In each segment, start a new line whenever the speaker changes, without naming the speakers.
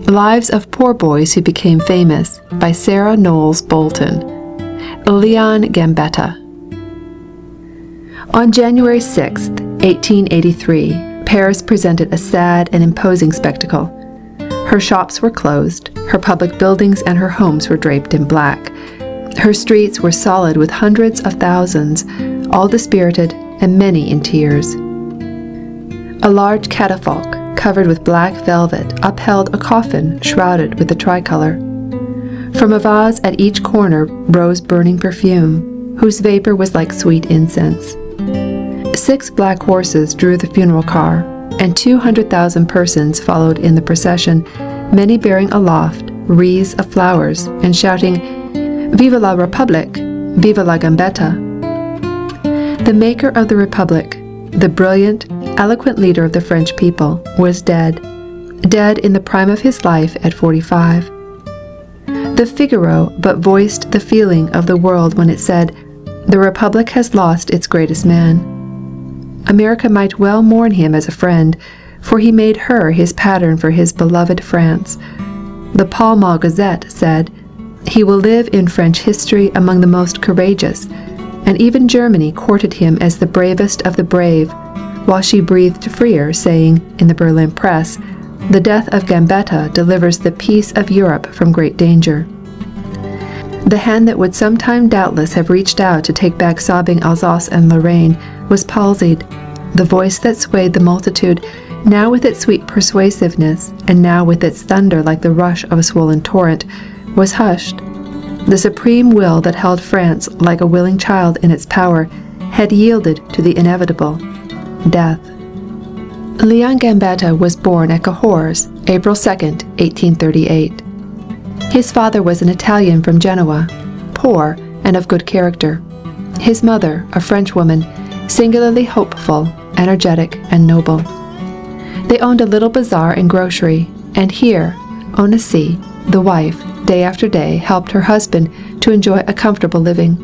Lives of Poor Boys Who Became Famous by Sarah Knowles Bolton. Leon Gambetta. On January 6, 1883, Paris presented a sad and imposing spectacle. Her shops were closed, her public buildings and her homes were draped in black. Her streets were solid with hundreds of thousands, all dispirited and many in tears. A large catafalque, covered with black velvet, upheld a coffin shrouded with the tricolor. From a vase at each corner rose burning perfume, whose vapor was like sweet incense. 6 black horses drew the funeral car, and 200,000 persons followed in the procession, many bearing aloft wreaths of flowers and shouting, "Vive la République! Vive la Gambetta!" The maker of the Republic, the brilliant, eloquent leader of the French people, was dead in the prime of his life at 45. The Figaro but voiced the feeling of the world when it said, "The Republic has lost its greatest man." America might well mourn him as a friend, for he made her his pattern for his beloved France. The Pall Mall Gazette said, "He will live in French history among the most courageous," and even Germany courted him as the bravest of the brave, while she breathed freer, saying, in the Berlin press, "The death of Gambetta delivers the peace of Europe from great danger." The hand that would sometime doubtless have reached out to take back sobbing Alsace and Lorraine was palsied. The voice that swayed the multitude, now with its sweet persuasiveness, and now with its thunder like the rush of a swollen torrent, was hushed. The supreme will that held France like a willing child in its power had yielded to the inevitable, death. Leon Gambetta was born at Cahors, April 2, 1838. His father was an Italian from Genoa, poor and of good character. His mother, a Frenchwoman, singularly hopeful, energetic, and noble. They owned a little bazaar and grocery, and here, Onassis, the wife, day after day helped her husband to enjoy a comfortable living.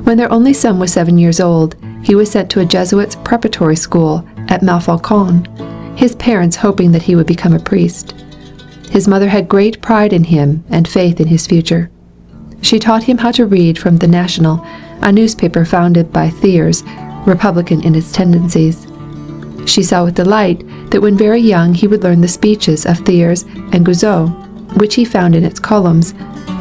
When their only son was 7 years old, he was sent to a Jesuits' preparatory school at Montfaucon, his parents hoping that he would become a priest. His mother had great pride in him and faith in his future. She taught him how to read from the National, a newspaper founded by Thiers, Republican in its tendencies. She saw with delight that when very young he would learn the speeches of Thiers and Guizot, which he found in its columns,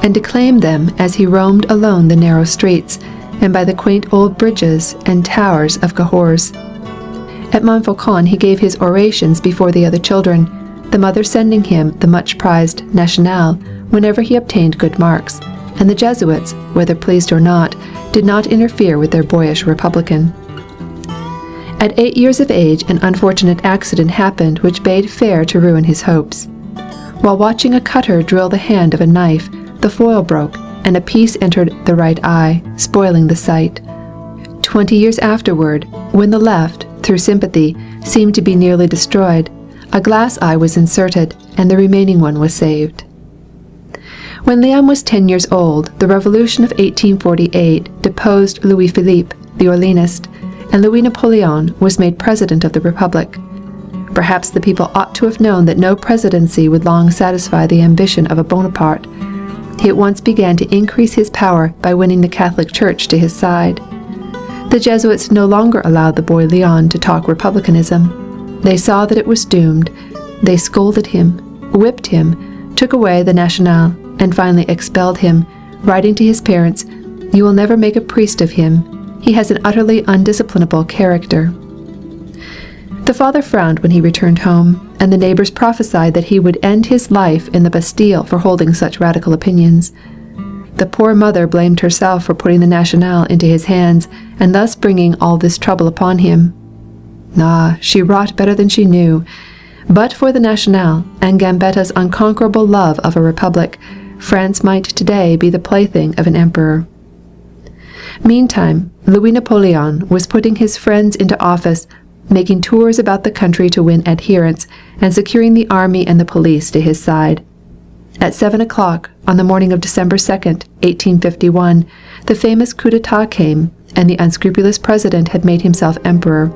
and declaim them as he roamed alone the narrow streets, and by the quaint old bridges and towers of Cahors. At Montfaucon he gave his orations before the other children, the mother sending him the much-prized National whenever he obtained good marks, and the Jesuits, whether pleased or not, did not interfere with their boyish Republican. At 8 years of age an unfortunate accident happened which bade fair to ruin his hopes. While watching a cutter drill the hand of a knife, the foil broke, and a piece entered the right eye, spoiling the sight. 20 years afterward, when the left, through sympathy, seemed to be nearly destroyed, a glass eye was inserted, and the remaining one was saved. When Leon was 10 years old, the Revolution of 1848 deposed Louis-Philippe, the Orleanist, and Louis Napoleon was made President of the Republic. Perhaps the people ought to have known that no presidency would long satisfy the ambition of a Bonaparte. He at once began to increase his power by winning the Catholic Church to his side. The Jesuits no longer allowed the boy Leon to talk republicanism. They saw that it was doomed. They scolded him, whipped him, took away the National, and finally expelled him, writing to his parents, "You will never make a priest of him. He has an utterly undisciplinable character." The father frowned when he returned home, and the neighbors prophesied that he would end his life in the Bastille for holding such radical opinions. The poor mother blamed herself for putting the National into his hands, and thus bringing all this trouble upon him. Ah, she wrought better than she knew. But for the National, and Gambetta's unconquerable love of a republic, France might today be the plaything of an emperor. Meantime, Louis Napoleon was putting his friends into office, making tours about the country to win adherents, and securing the army and the police to his side. At 7 o'clock, on the morning of December 2, 1851, the famous coup d'etat came, and the unscrupulous president had made himself emperor.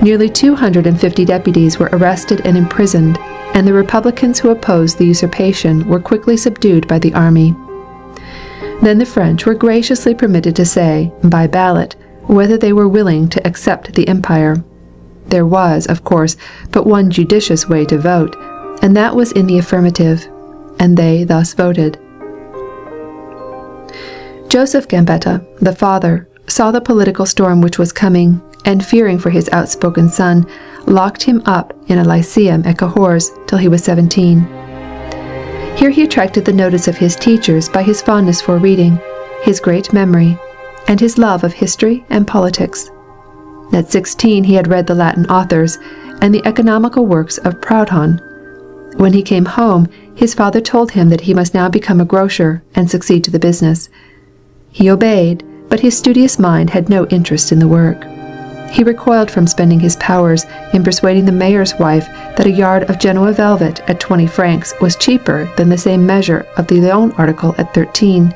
Nearly 250 deputies were arrested and imprisoned, and the Republicans who opposed the usurpation were quickly subdued by the army. Then the French were graciously permitted to say, by ballot, whether they were willing to accept the empire. There was, of course, but one judicious way to vote, and that was in the affirmative, and they thus voted. Joseph Gambetta, the father, saw the political storm which was coming, and fearing for his outspoken son, locked him up in a lyceum at Cahors till he was 17. Here he attracted the notice of his teachers by his fondness for reading, his great memory, and his love of history and politics. At 16 he had read the Latin authors and the economical works of Proudhon. When he came home, his father told him that he must now become a grocer and succeed to the business. He obeyed, but his studious mind had no interest in the work. He recoiled from spending his powers in persuading the mayor's wife that a yard of Genoa velvet at 20 francs was cheaper than the same measure of the Leon article at 13.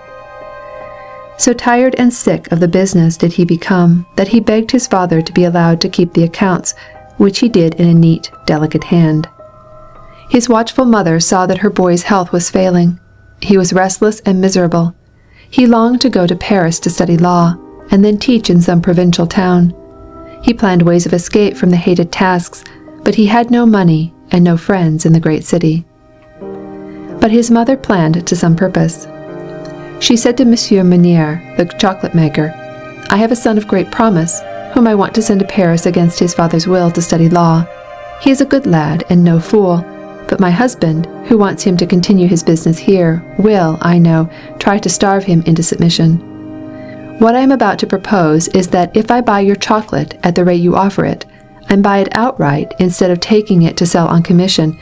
So tired and sick of the business did he become that he begged his father to be allowed to keep the accounts, which he did in a neat, delicate hand. His watchful mother saw that her boy's health was failing. He was restless and miserable. He longed to go to Paris to study law, and then teach in some provincial town. He planned ways of escape from the hated tasks, but he had no money and no friends in the great city. But his mother planned to some purpose. She said to Monsieur Meunier, the chocolate maker, "I have a son of great promise, whom I want to send to Paris against his father's will to study law. He is a good lad and no fool, but my husband, who wants him to continue his business here, will, I know, try to starve him into submission. What I am about to propose is that if I buy your chocolate at the rate you offer it, and buy it outright instead of taking it to sell on commission,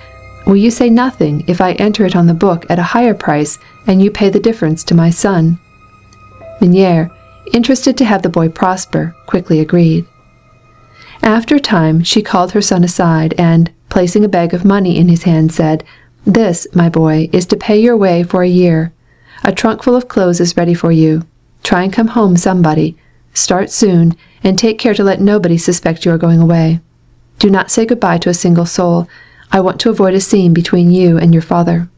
will you say nothing if I enter it on the book at a higher price and you pay the difference to my son?" Meunier, interested to have the boy prosper, quickly agreed. After a time she called her son aside and, placing a bag of money in his hand, said, "This, my boy, is to pay your way for a year. A trunk full of clothes is ready for you. Try and come home somebody. Start soon, and take care to let nobody suspect you are going away. Do not say goodbye to a single soul. I want to avoid a scene between you and your father."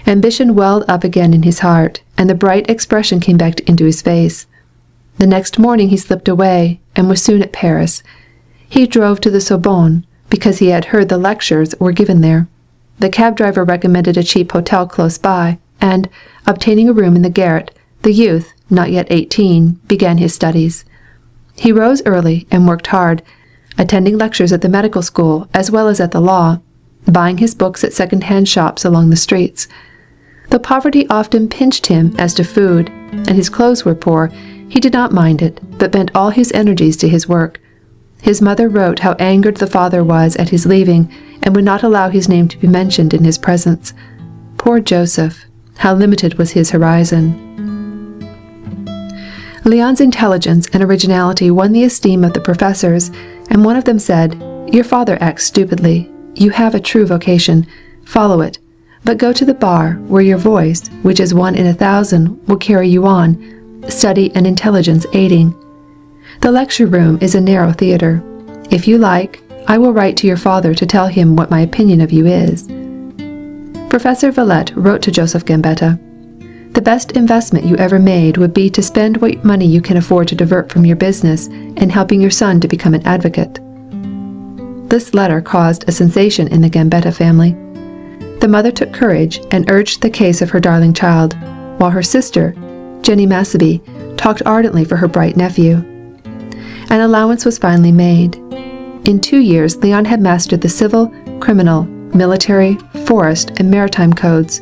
Ambition welled up again in his heart, and the bright expression came back into his face. The next morning he slipped away, and was soon at Paris. He drove to the Sorbonne, because he had heard the lectures were given there. The cab driver recommended a cheap hotel close by, and, obtaining a room in the garret, the youth, not yet 18, began his studies. He rose early and worked hard, attending lectures at the medical school as well as at the law, buying his books at second-hand shops along the streets. Though poverty often pinched him as to food, and his clothes were poor, he did not mind it, but bent all his energies to his work. His mother wrote how angered the father was at his leaving, and would not allow his name to be mentioned in his presence. Poor Joseph, how limited was his horizon. Leon's intelligence and originality won the esteem of the professors, and one of them said, "Your father acts stupidly. You have a true vocation. Follow it. But go to the bar, where your voice, which is 1 in 1,000, will carry you on, study and intelligence aiding. The lecture room is a narrow theatre. If you like, I will write to your father to tell him what my opinion of you is." Professor Villette wrote to Joseph Gambetta, "The best investment you ever made would be to spend what money you can afford to divert from your business in helping your son to become an advocate." This letter caused a sensation in the Gambetta family. The mother took courage and urged the case of her darling child, while her sister, Jenny Massaby, talked ardently for her bright nephew. An allowance was finally made. In 2 years, Leon had mastered the civil, criminal, military, forest, and maritime codes.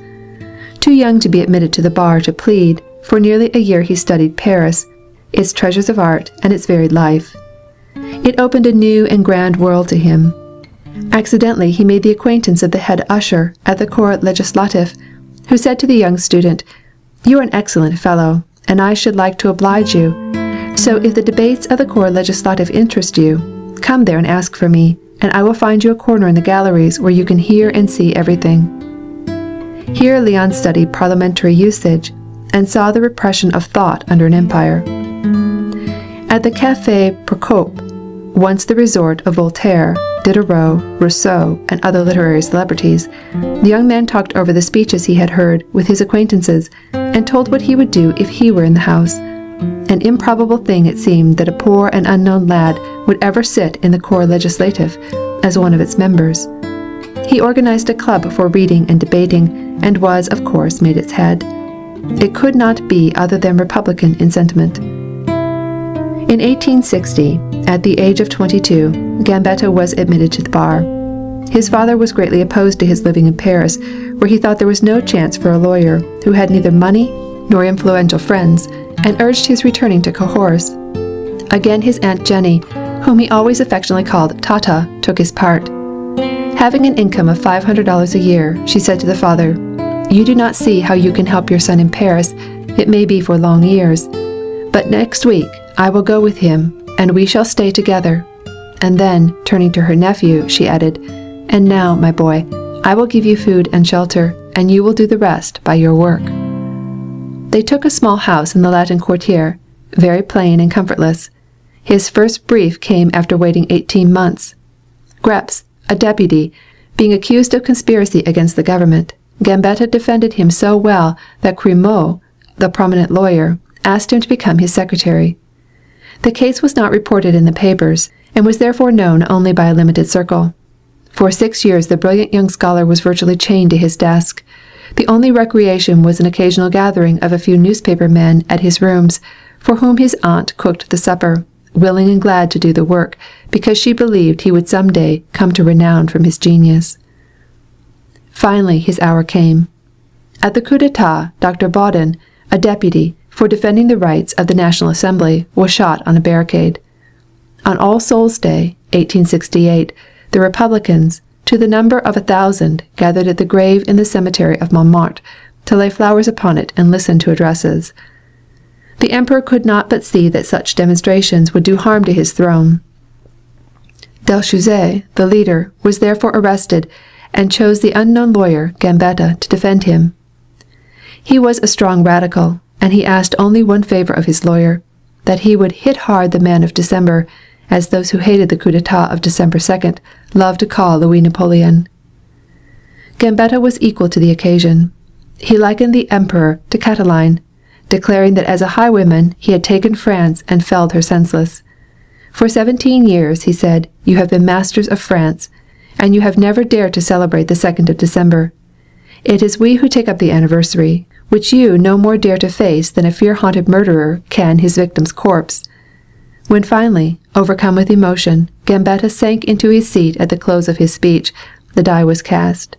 Too young to be admitted to the bar to plead, for nearly a year he studied Paris, its treasures of art, and its varied life. It opened a new and grand world to him. Accidentally, he made the acquaintance of the head usher at the Corps Legislatif, who said to the young student, "You are an excellent fellow, and I should like to oblige you. So if the debates of the Corps Legislatif interest you, come there and ask for me, and I will find you a corner in the galleries where you can hear and see everything." Here Leon studied parliamentary usage, and saw the repression of thought under an empire. At the Café Procope, once the resort of Voltaire, Diderot, Rousseau, and other literary celebrities, the young man talked over the speeches he had heard with his acquaintances and told what he would do if he were in the House. An improbable thing it seemed that a poor and unknown lad would ever sit in the Corps Legislatif as one of its members. He organized a club for reading and debating, and was, of course, made its head. It could not be other than Republican in sentiment. In 1860, at the age of 22, Gambetta was admitted to the bar. His father was greatly opposed to his living in Paris, where he thought there was no chance for a lawyer who had neither money nor influential friends, and urged his returning to Cahors. Again his Aunt Jenny, whom he always affectionately called Tata, took his part. Having an income of $500 a year, she said to the father, "You do not see how you can help your son in Paris, it may be for long years. But next week I will go with him, and we shall stay together." And then, turning to her nephew, she added, "And now, my boy, I will give you food and shelter, and you will do the rest by your work." They took a small house in the Latin Quartier, very plain and comfortless. His first brief came after waiting 18 months. Greps, a deputy, being accused of conspiracy against the government, Gambetta defended him so well that Grimaud, the prominent lawyer, asked him to become his secretary. The case was not reported in the papers, and was therefore known only by a limited circle. For 6 years the brilliant young scholar was virtually chained to his desk. The only recreation was an occasional gathering of a few newspaper men at his rooms, for whom his aunt cooked the supper, willing and glad to do the work, because she believed he would some day come to renown from his genius. Finally his hour came. At the coup d'etat, Dr. Baudin, a deputy, for defending the rights of the National Assembly, was shot on a barricade. On All Souls' Day, 1868, the Republicans, to the number of 1,000, gathered at the grave in the cemetery of Montmartre to lay flowers upon it and listen to addresses. The emperor could not but see that such demonstrations would do harm to his throne. Delchaussee, the leader, was therefore arrested, and chose the unknown lawyer, Gambetta, to defend him. He was a strong radical, and he asked only one favor of his lawyer, that he would hit hard the man of December, as those who hated the coup d'etat of December 2nd loved to call Louis Napoleon. Gambetta was equal to the occasion. He likened the emperor to Catiline, declaring that as a highwayman he had taken France and felled her senseless. "For 17 years, he said, you have been masters of France, and you have never dared to celebrate the 2nd of December. It is we who take up the anniversary, which you no more dare to face than a fear-haunted murderer can his victim's corpse." When finally, overcome with emotion, Gambetta sank into his seat at the close of his speech, the die was cast.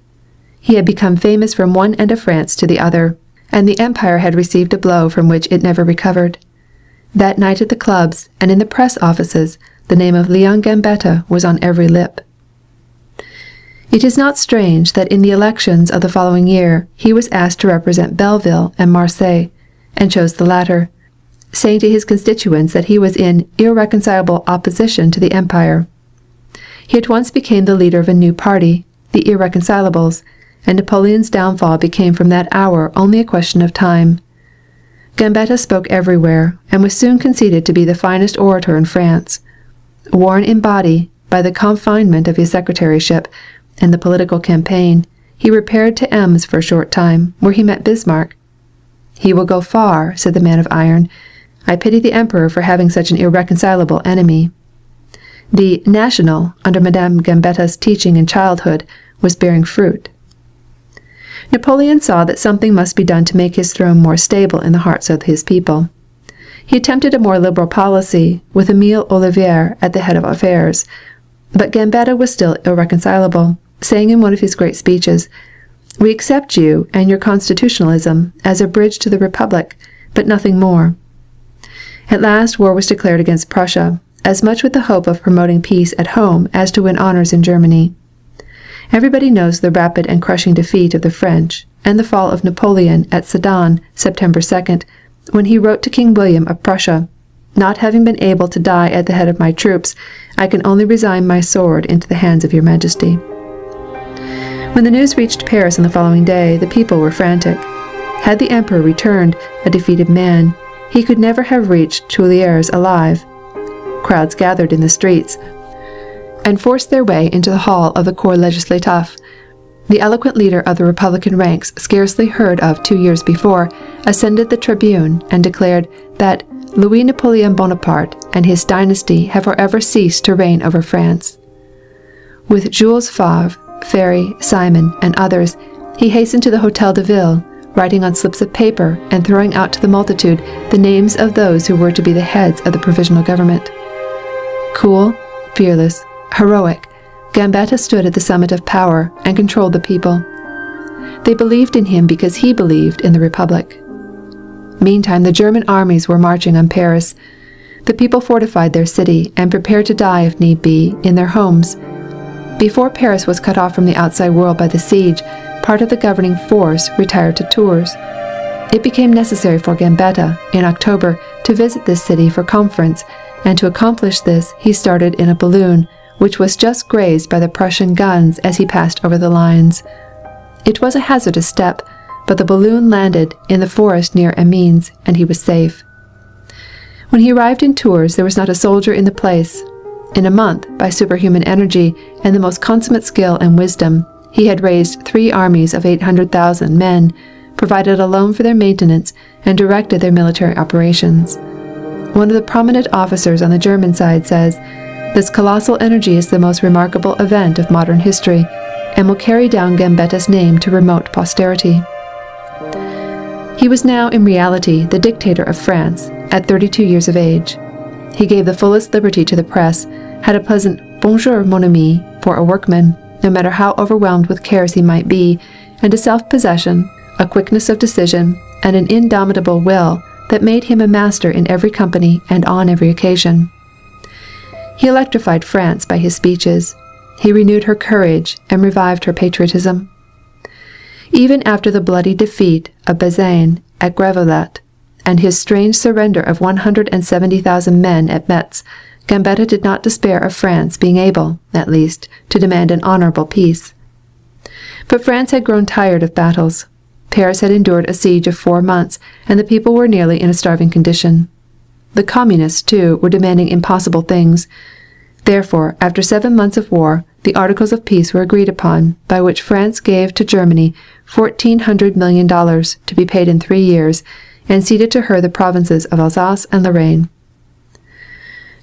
He had become famous from one end of France to the other, and the empire had received a blow from which it never recovered. That night at the clubs and in the press offices, the name of Leon Gambetta was on every lip. It is not strange that in the elections of the following year he was asked to represent Belleville and Marseille, and chose the latter, saying to his constituents that he was in irreconcilable opposition to the empire. He at once became the leader of a new party, the Irreconcilables, and Napoleon's downfall became from that hour only a question of time. Gambetta spoke everywhere, and was soon conceded to be the finest orator in France. Worn in body by the confinement of his secretaryship and the political campaign, he repaired to Ems for a short time, where he met Bismarck. "He will go far," said the man of iron. "I pity the emperor for having such an irreconcilable enemy." The National, under Madame Gambetta's teaching in childhood, was bearing fruit. Napoleon saw that something must be done to make his throne more stable in the hearts of his people. He attempted a more liberal policy, with Émile Ollivier at the head of affairs. But Gambetta was still irreconcilable, saying in one of his great speeches, "We accept you and your constitutionalism as a bridge to the Republic, but nothing more." At last war was declared against Prussia, as much with the hope of promoting peace at home as to win honors in Germany. Everybody knows the rapid and crushing defeat of the French, and the fall of Napoleon at Sedan, September 2nd, when he wrote to King William of Prussia, "Not having been able to die at the head of my troops, I can only resign my sword into the hands of your Majesty." When the news reached Paris on the following day, the people were frantic. Had the emperor returned, a defeated man, he could never have reached Tuileries alive. Crowds gathered in the streets, and forced their way into the hall of the Corps Legislatif. The eloquent leader of the Republican ranks, scarcely heard of 2 years before, ascended the tribune and declared that Louis Napoleon Bonaparte and his dynasty have forever ceased to reign over France. With Jules Favre, Ferry, Simon, and others, he hastened to the Hôtel de Ville, writing on slips of paper and throwing out to the multitude the names of those who were to be the heads of the provisional government. Cool, fearless, heroic, Gambetta stood at the summit of power and controlled the people. They believed in him because he believed in the Republic. Meantime, the German armies were marching on Paris. The people fortified their city and prepared to die, if need be, in their homes. Before Paris was cut off from the outside world by the siege, part of the governing force retired to Tours. It became necessary for Gambetta, in October, to visit this city for conference, and to accomplish this, he started in a balloon, which was just grazed by the Prussian guns as he passed over the lines. It was a hazardous step, but the balloon landed in the forest near Amiens, and he was safe. When he arrived in Tours, there was not a soldier in the place. In a month, by superhuman energy and the most consummate skill and wisdom, he had raised 3 armies of 800,000 men, provided a loan for their maintenance, and directed their military operations. One of the prominent officers on the German side says, "This colossal energy is the most remarkable event of modern history, and will carry down Gambetta's name to remote posterity." He was now, in reality, the dictator of France, at 32 years of age. He gave the fullest liberty to the press, had a pleasant "bonjour, mon ami" for a workman, no matter how overwhelmed with cares he might be, and a self-possession, a quickness of decision, and an indomitable will that made him a master in every company and on every occasion. He electrified France by his speeches. He renewed her courage and revived her patriotism. Even after the bloody defeat of Bazaine at Gravelotte and his strange surrender of 170,000 men at Metz, Gambetta did not despair of France being able, at least, to demand an honorable peace. But France had grown tired of battles. Paris had endured a siege of 4 months, and the people were nearly in a starving condition. The communists, too, were demanding impossible things. Therefore, after 7 months of war, the Articles of Peace were agreed upon, by which France gave to Germany $1,400 million to be paid in 3 years, and ceded to her the provinces of Alsace and Lorraine.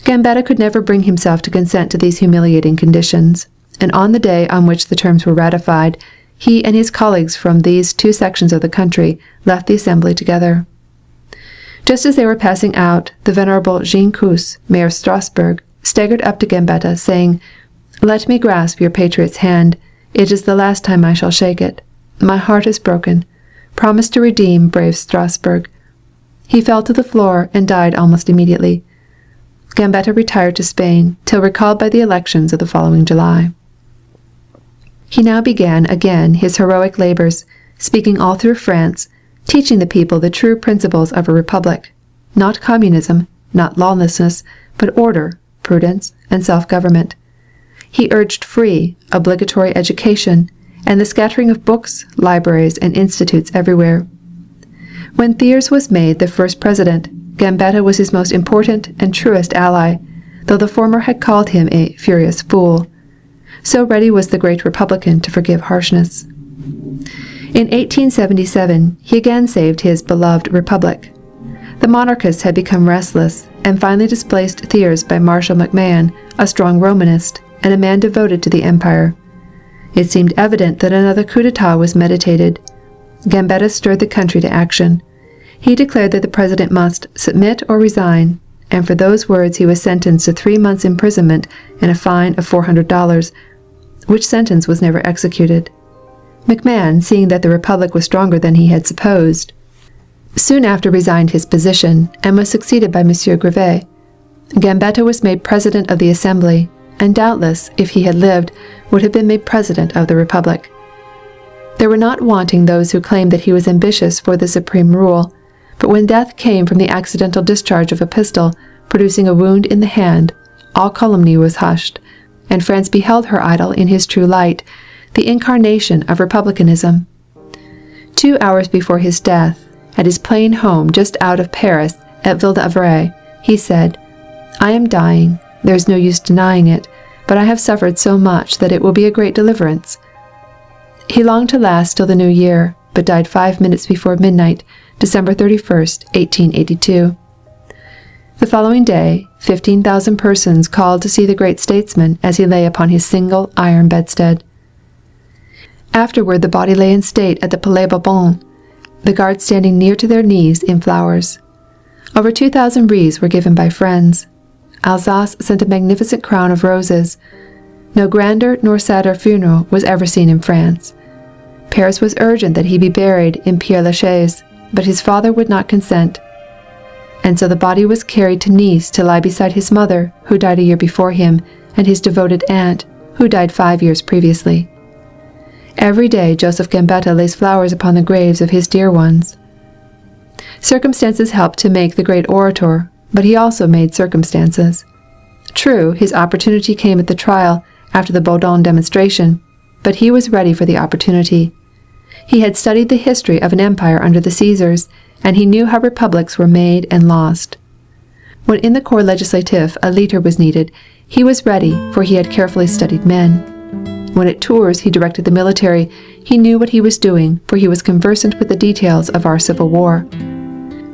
Gambetta could never bring himself to consent to these humiliating conditions, and on the day on which the terms were ratified, he and his colleagues from these 2 sections of the country left the assembly together. Just as they were passing out, the venerable Jean Cus, mayor of Strasbourg, staggered up to Gambetta, saying, "Let me grasp your patriot's hand. It is the last time I shall shake it. My heart is broken. Promise to redeem brave Strasbourg." He fell to the floor and died almost immediately. Gambetta retired to Spain, till recalled by the elections of the following July. He now began again his heroic labors, speaking all through France, teaching the people the true principles of a republic, not communism, not lawlessness, but order, prudence, and self-government. He urged free, obligatory education, and the scattering of books, libraries, and institutes everywhere. When Thiers was made the first president, Gambetta was his most important and truest ally, though the former had called him a furious fool. So ready was the great Republican to forgive harshness. In 1877, he again saved his beloved Republic. The monarchists had become restless, and finally displaced Thiers by Marshal MacMahon, a strong Romanist, and a man devoted to the empire. It seemed evident that another coup d'etat was meditated. Gambetta stirred the country to action. He declared that the president must submit or resign, and for those words he was sentenced to 3 months' imprisonment and a fine of $400, which sentence was never executed. MacMahon, seeing that the Republic was stronger than he had supposed, soon after resigned his position and was succeeded by M. Grevet. Gambetta was made president of the Assembly, and doubtless, if he had lived, would have been made president of the Republic. There were not wanting those who claimed that he was ambitious for the supreme rule, but when death came from the accidental discharge of a pistol, producing a wound in the hand, all calumny was hushed, and France beheld her idol in his true light, the incarnation of republicanism. 2 hours before his death, at his plain home just out of Paris at Ville d'Avray, he said, "I am dying. There is no use denying it, but I have suffered so much that it will be a great deliverance." He longed to last till the new year, but died 5 minutes before midnight, December 31st, 1882. The following day, 15,000 persons called to see the great statesman as he lay upon his single iron bedstead. Afterward the body lay in state at the Palais Bourbon, the guards standing near to their knees in flowers. Over 2,000 wreaths were given by friends. Alsace sent a magnificent crown of roses. No grander nor sadder funeral was ever seen in France. Paris was urgent that he be buried in Père Lachaise, but his father would not consent. And so the body was carried to Nice to lie beside his mother, who died a year before him, and his devoted aunt, who died 5 years previously. Every day Joseph Gambetta lays flowers upon the graves of his dear ones. Circumstances helped to make the great orator, but he also made circumstances. True, his opportunity came at the trial, after the Baudin demonstration, but he was ready for the opportunity. He had studied the history of an empire under the Caesars, and he knew how republics were made and lost. When in the Corps Legislatif a leader was needed, he was ready, for he had carefully studied men. When at Tours he directed the military, he knew what he was doing, for he was conversant with the details of our civil war.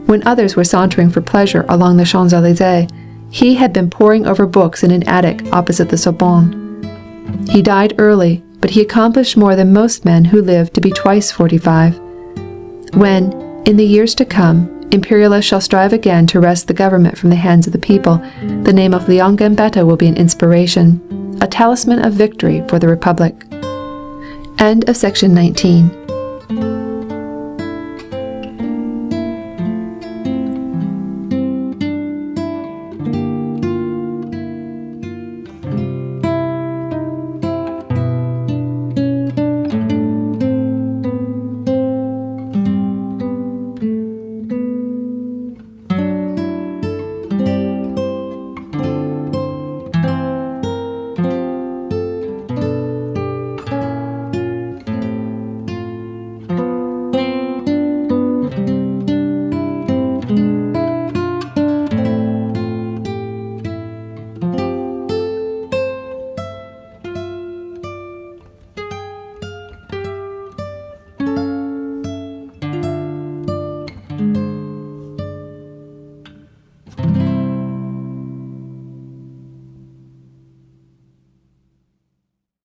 When others were sauntering for pleasure along the Champs-Élysées, he had been poring over books in an attic opposite the Sorbonne. He died early, but he accomplished more than most men who lived to be twice 45. When, in the years to come, imperialists shall strive again to wrest the government from the hands of the people, the name of Leon Gambetta will be an inspiration, a talisman of victory for the Republic. End of section 19.